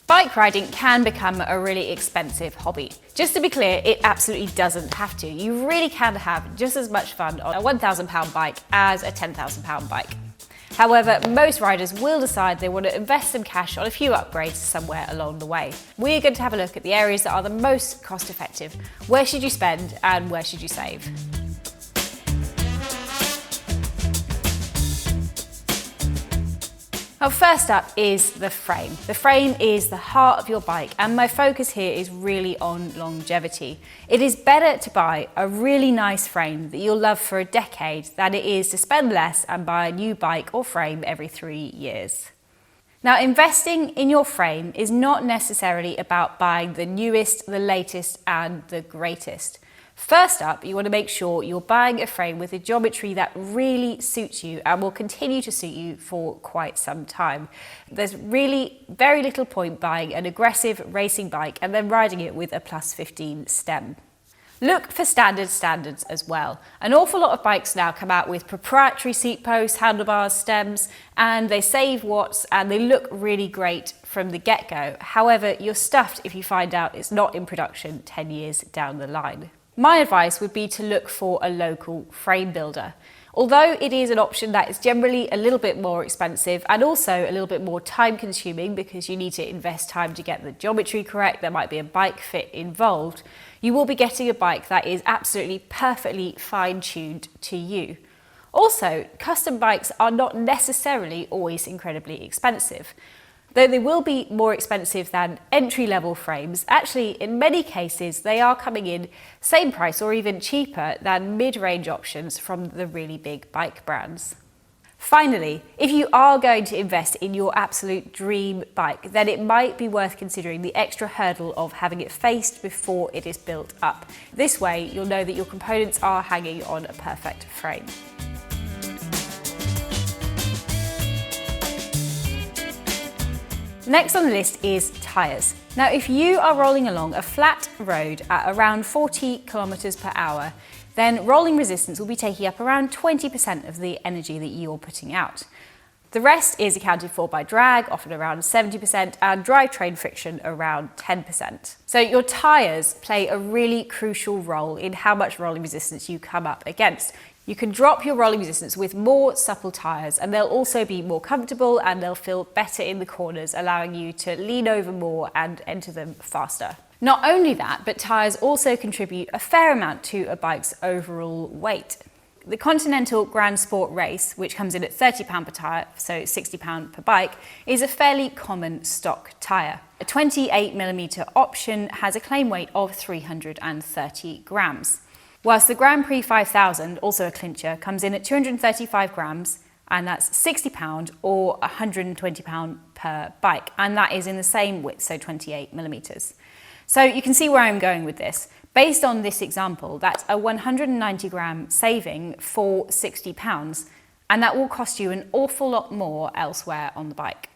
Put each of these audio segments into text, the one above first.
Bike riding can become a really expensive hobby. Just to be clear, it absolutely doesn't have to. You really can have just as much fun on a £1,000 bike as a £10,000 bike. However, most riders will decide they want to invest some cash on a few upgrades somewhere along the way. We're going to have a look at the areas that are the most cost effective. Where should you spend and where should you save? Well, first up is the frame. The frame is the heart of your bike, and my focus here is really on longevity. It is better to buy a really nice frame that you'll love for a decade than it is to spend less and buy a new bike or frame every 3 years. Now, investing in your frame is not necessarily about buying the newest, the latest, and the greatest. First up, you want to make sure you're buying a frame with a geometry that really suits you and will continue to suit you for quite some time. There's really very little point buying an aggressive racing bike and then riding it with a +15 stem. Look for standards as well. An awful lot of bikes now come out with proprietary seat posts, handlebars, stems, and they save watts and they look really great from the get-go. However, you're stuffed if you find out it's not in production 10 years down the line. My advice would be to look for a local frame builder. Although it is an option that is generally a little bit more expensive and also a little bit more time consuming because you need to invest time to get the geometry correct, there might be a bike fit involved, you will be getting a bike that is absolutely perfectly fine-tuned to you. Also, custom bikes are not necessarily always incredibly expensive. Though they will be more expensive than entry-level frames, actually in many cases they are coming in same price or even cheaper than mid-range options from the really big bike brands. Finally, if you are going to invest in your absolute dream bike, then it might be worth considering the extra hurdle of having it faced before it is built up. This way you'll know that your components are hanging on a perfect frame. Next on the list is tyres. Now, if you are rolling along a flat road at around 40 kilometers per hour, then rolling resistance will be taking up around 20% of the energy that you're putting out. The rest is accounted for by drag, often around 70%, and drivetrain friction around 10%. So your tyres play a really crucial role in how much rolling resistance you come up against. You can drop your rolling resistance with more supple tyres and they'll also be more comfortable and they'll feel better in the corners, allowing you to lean over more and enter them faster. Not only that, but tyres also contribute a fair amount to a bike's overall weight. The Continental Grand Sport Race, which comes in at £30 per tyre, so £60 per bike, is a fairly common stock tyre. A 28mm option has a claim weight of 330 grams. Whilst the Grand Prix 5000, also a clincher, comes in at 235 grams, and that's £60 or £120 per bike, and that is in the same width, so 28mm. So you can see where I'm going with this. Based on this example, that's a 190 gram saving for £60, and that will cost you an awful lot more elsewhere on the bike.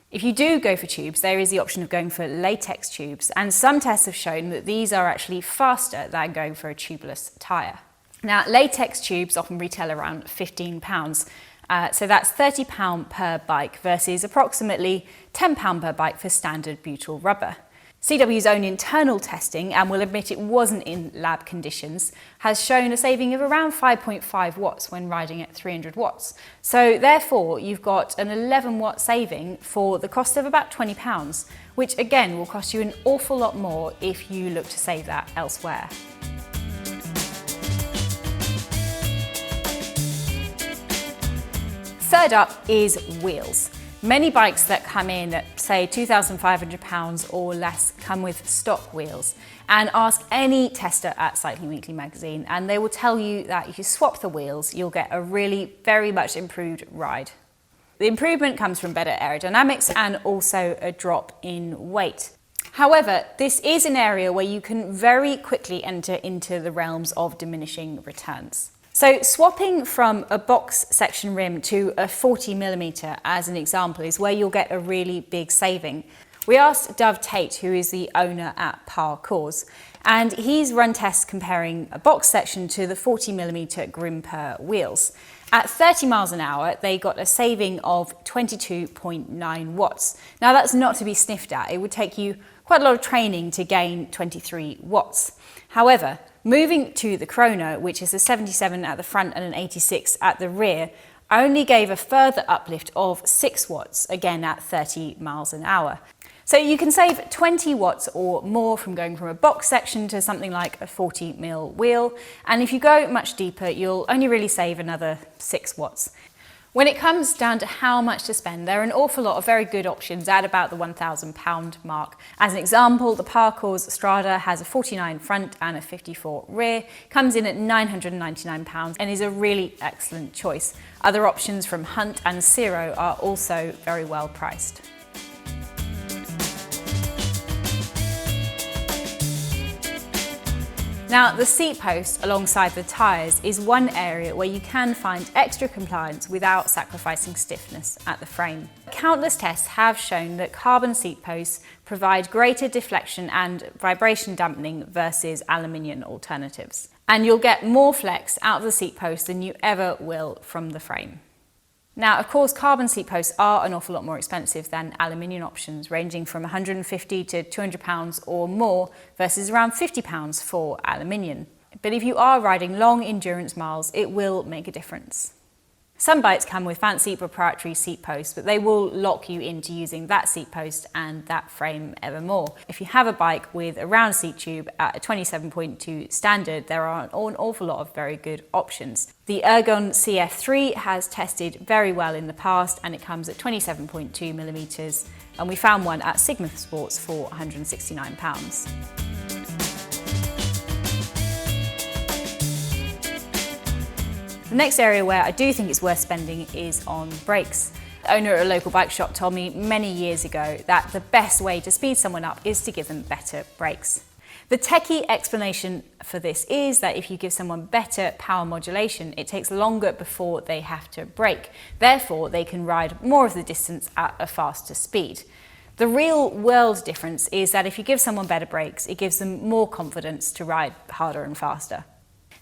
If you do go for tubes, there is the option of going for latex tubes, and some tests have shown that these are actually faster than going for a tubeless tyre. Now, latex tubes often retail around £15, so that's £30 per bike versus approximately £10 per bike for standard butyl rubber. CW's own internal testing, and we'll admit it wasn't in lab conditions, has shown a saving of around 5.5 watts when riding at 300 watts. So therefore, you've got an 11 watt saving for the cost of about £20, which again will cost you an awful lot more if you look to save that elsewhere. Third up is wheels. Many bikes that come in at, say, £2,500 or less come with stock wheels, and ask any tester at Cycling Weekly magazine and they will tell you that if you swap the wheels, you'll get a really very much improved ride. The improvement comes from better aerodynamics and also a drop in weight. However, this is an area where you can very quickly enter into the realms of diminishing returns. So swapping from a box section rim to a 40mm as an example is where you'll get a really big saving. We asked Dove Tate, who is the owner at Parcours, and he's run tests comparing a box section to the 40mm Grimper wheels. At 30 miles an hour, they got a saving of 22.9 watts. Now that's not to be sniffed at. It would take you quite a lot of training to gain 23 watts. However, moving to the Chrono, which is a 77 at the front and an 86 at the rear, only gave a further uplift of 6 watts, again at 30 miles an hour. So you can save 20 watts or more from going from a box section to something like a 40mm wheel. And if you go much deeper, you'll only really save another 6 watts. When it comes down to how much to spend, there are an awful lot of very good options at about the £1,000 mark. As an example, the Parcours Strada has a 49 front and a 54 rear, comes in at £999 and is a really excellent choice. Other options from Hunt and Ciro are also very well priced. Now, the seat post alongside the tyres is one area where you can find extra compliance without sacrificing stiffness at the frame. Countless tests have shown that carbon seat posts provide greater deflection and vibration dampening versus aluminium alternatives. And you'll get more flex out of the seat post than you ever will from the frame. Now, of course, carbon seat posts are an awful lot more expensive than aluminium options, ranging from £150 to £200 or more versus around £50 for aluminium. But if you are riding long endurance miles, it will make a difference. Some bikes come with fancy proprietary seat posts, but they will lock you into using that seat post and that frame ever more. If you have a bike with a round seat tube at a 27.2 standard, there are an awful lot of very good options. The Ergon CF3 has tested very well in the past and it comes at 27.2mm, and we found one at Sigma Sports for £169. The next area where I do think it's worth spending is on brakes. The owner at a local bike shop told me many years ago that the best way to speed someone up is to give them better brakes. The techie explanation for this is that if you give someone better power modulation, it takes longer before they have to brake. Therefore, they can ride more of the distance at a faster speed. The real world difference is that if you give someone better brakes, it gives them more confidence to ride harder and faster.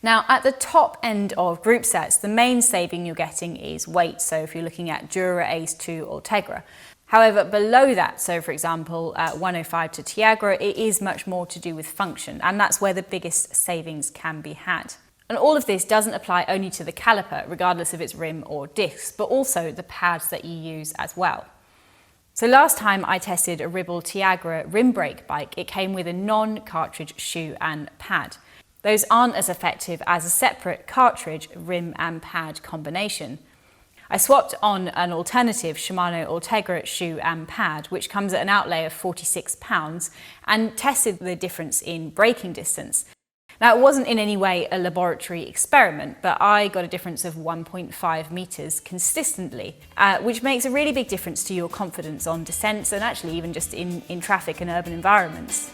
Now, at the top end of group sets, the main saving you're getting is weight. So if you're looking at Dura, Ace 2 or Tegra. However, below that, so for example, at 105 to Tiagra, it is much more to do with function, and that's where the biggest savings can be had. And all of this doesn't apply only to the caliper, regardless of its rim or discs, but also the pads that you use as well. So last time I tested a Ribble Tiagra rim brake bike, it came with a non-cartridge shoe and pad. Those aren't as effective as a separate cartridge, rim and pad combination. I swapped on an alternative Shimano Ultegra shoe and pad, which comes at an outlay of £46, and tested the difference in braking distance. Now, it wasn't in any way a laboratory experiment, but I got a difference of 1.5 metres consistently, which makes a really big difference to your confidence on descents and actually even just in traffic and urban environments.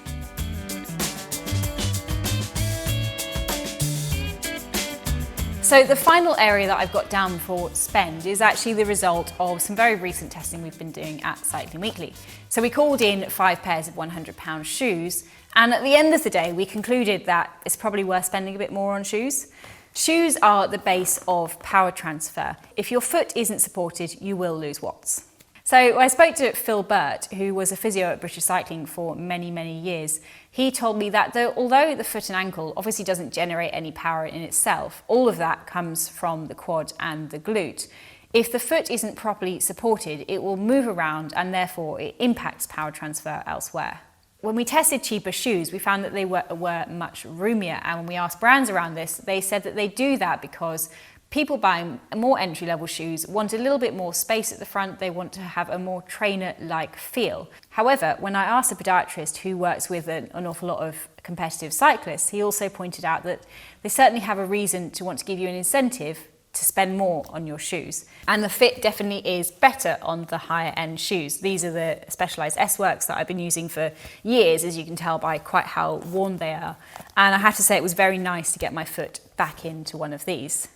So the final area that I've got down for spend is actually the result of some very recent testing we've been doing at Cycling Weekly. So we called in 5 pairs of £100 shoes, and at the end of the day we concluded that it's probably worth spending a bit more on shoes. Shoes are the base of power transfer. If your foot isn't supported, you will lose watts. So I spoke to Phil Burt, who was a physio at British Cycling for many years. He told me that although the foot and ankle obviously doesn't generate any power in itself, all of that comes from the quad and the glute. If the foot isn't properly supported, it will move around and therefore it impacts power transfer elsewhere. When we tested cheaper shoes, we found that they were much roomier, and when we asked brands around this, they said that they do that because people buying more entry-level shoes want a little bit more space at the front. They want to have a more trainer-like feel. However, when I asked a podiatrist who works with an awful lot of competitive cyclists, he also pointed out that they certainly have a reason to want to give you an incentive to spend more on your shoes. And the fit definitely is better on the higher end shoes. These are the Specialized S-Works that I've been using for years, as you can tell by quite how worn they are. And I have to say it was very nice to get my foot back into one of these.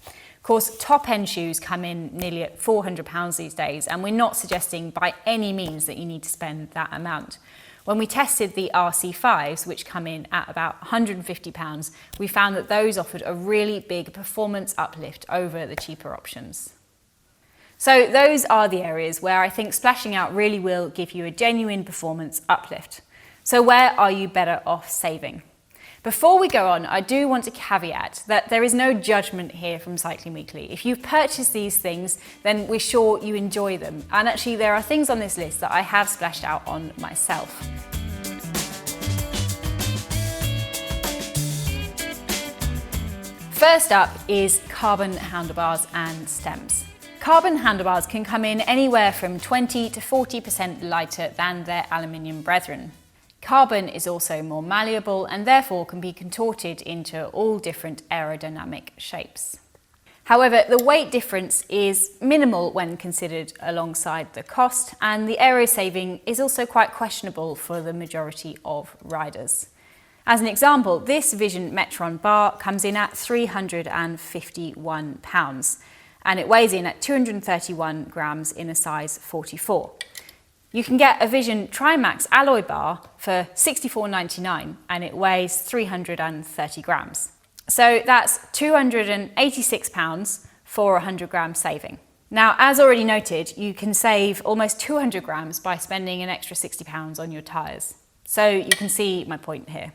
Of Of course, top-end shoes come in nearly at £400 these days, and we're not suggesting by any means that you need to spend that amount. When we tested the RC5s, which come in at about £150, we found that those offered a really big performance uplift over the cheaper options. So those are the areas where I think splashing out really will give you a genuine performance uplift. So where are you better off saving? Before we go on, I do want to caveat that there is no judgment here from Cycling Weekly. If you've purchased these things, then we're sure you enjoy them. And actually, there are things on this list that I have splashed out on myself. First up is carbon handlebars and stems. Carbon handlebars can come in anywhere from 20 to 40% lighter than their aluminium brethren. Carbon is also more malleable and therefore can be contorted into all different aerodynamic shapes. However, the weight difference is minimal when considered alongside the cost, and the aero saving is also quite questionable for the majority of riders. As an example, this Vision Metron bar comes in at £351 and it weighs in at 231 grams in a size 44. You can get a Vision Trimax alloy bar for £64.99 and it weighs 330 grams. So that's £286 for a 100 gram saving. Now, as already noted, you can save almost 200 grams by spending an extra £60 on your tyres. So you can see my point here.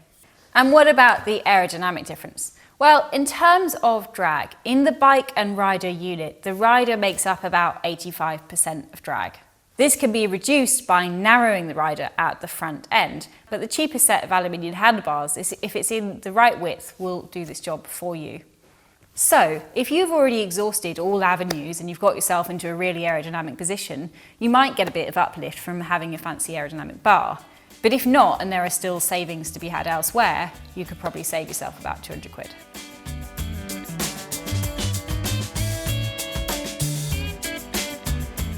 And what about the aerodynamic difference? Well, in terms of drag, in the bike and rider unit, the rider makes up about 85% of drag. This can be reduced by narrowing the rider at the front end, but the cheapest set of aluminium handlebars, if it's in the right width, will do this job for you. So, if you've already exhausted all avenues and you've got yourself into a really aerodynamic position, you might get a bit of uplift from having a fancy aerodynamic bar. But if not, and there are still savings to be had elsewhere, you could probably save yourself about 200 quid.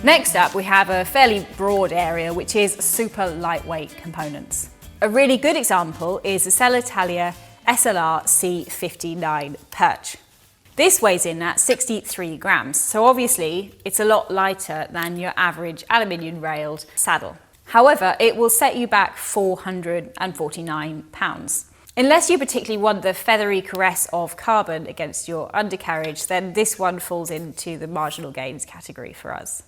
Next up, we have a fairly broad area, which is super lightweight components. A really good example is the Cellitalia SLR C59 perch. This weighs in at 63 grams, so obviously it's a lot lighter than your average aluminium railed saddle. However, it will set you back £449. Unless you particularly want the feathery caress of carbon against your undercarriage, then this one falls into the marginal gains category for us.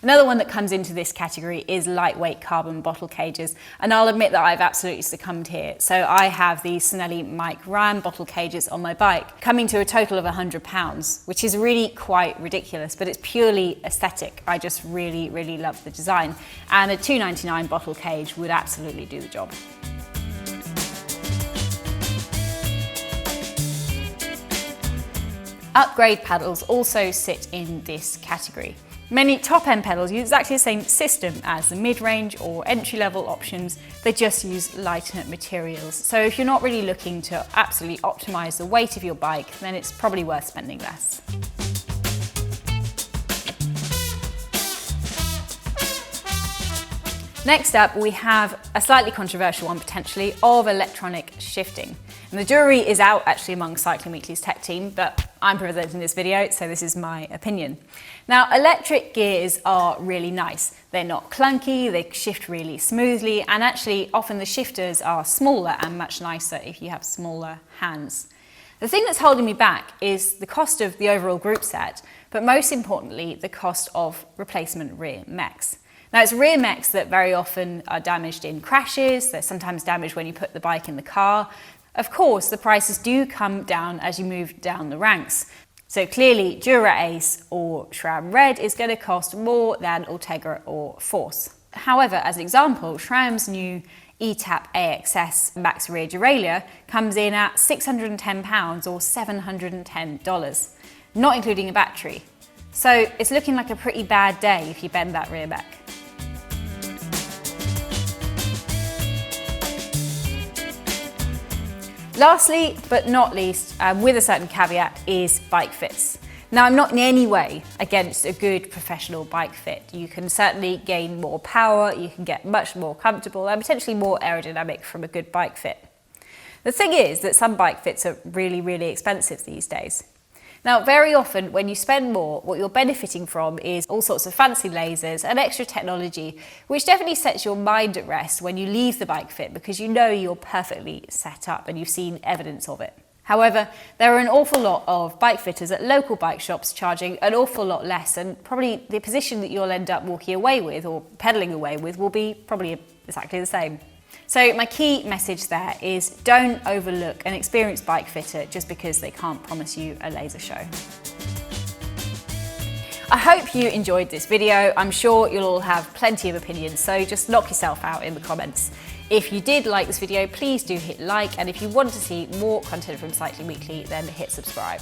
Another one that comes into this category is lightweight carbon bottle cages, and I'll admit that I've absolutely succumbed here. So I have the Snelly Mike Ryan bottle cages on my bike, coming to a total of £100, which is really quite ridiculous, but it's purely aesthetic. I just really, really love the design, and a £2.99 bottle cage would absolutely do the job. Upgrade pedals also sit in this category. Many top-end pedals use exactly the same system as the mid-range or entry-level options, they just use lighter materials. So if you're not really looking to absolutely optimise the weight of your bike, then it's probably worth spending less. Next up, we have a slightly controversial one potentially of electronic shifting. And the jury is out actually among Cycling Weekly's tech team, but I'm presenting this video, so this is my opinion. Now, electric gears are really nice. They're not clunky, they shift really smoothly, and actually often the shifters are smaller and much nicer if you have smaller hands. The thing that's holding me back is the cost of the overall group set, but most importantly, the cost of replacement rear mechs. Now, it's rear mechs that very often are damaged in crashes, they're sometimes damaged when you put the bike in the car. Of course, the prices do come down as you move down the ranks. So clearly, Dura Ace or SRAM Red is going to cost more than Ultegra or Force. However, as an example, SRAM's new ETAP AXS Max Rear Derailleur comes in at £610 or $710, not including a battery. So it's looking like a pretty bad day if you bend that rear mech. Lastly, but not least, with a certain caveat, is bike fits. Now, I'm not in any way against a good professional bike fit. You can certainly gain more power, you can get much more comfortable and potentially more aerodynamic from a good bike fit. The thing is that some bike fits are really, really expensive these days. Now, very often when you spend more, what you're benefiting from is all sorts of fancy lasers and extra technology, which definitely sets your mind at rest when you leave the bike fit because you know you're perfectly set up and you've seen evidence of it. However, there are an awful lot of bike fitters at local bike shops charging an awful lot less, and probably the position that you'll end up walking away with or pedalling away with will be probably exactly the same. So my key message there is don't overlook an experienced bike fitter just because they can't promise you a laser show. I hope you enjoyed this video. I'm sure you'll all have plenty of opinions, so just knock yourself out in the comments. If you did like this video, please do hit like, and if you want to see more content from Cycling Weekly, then hit subscribe.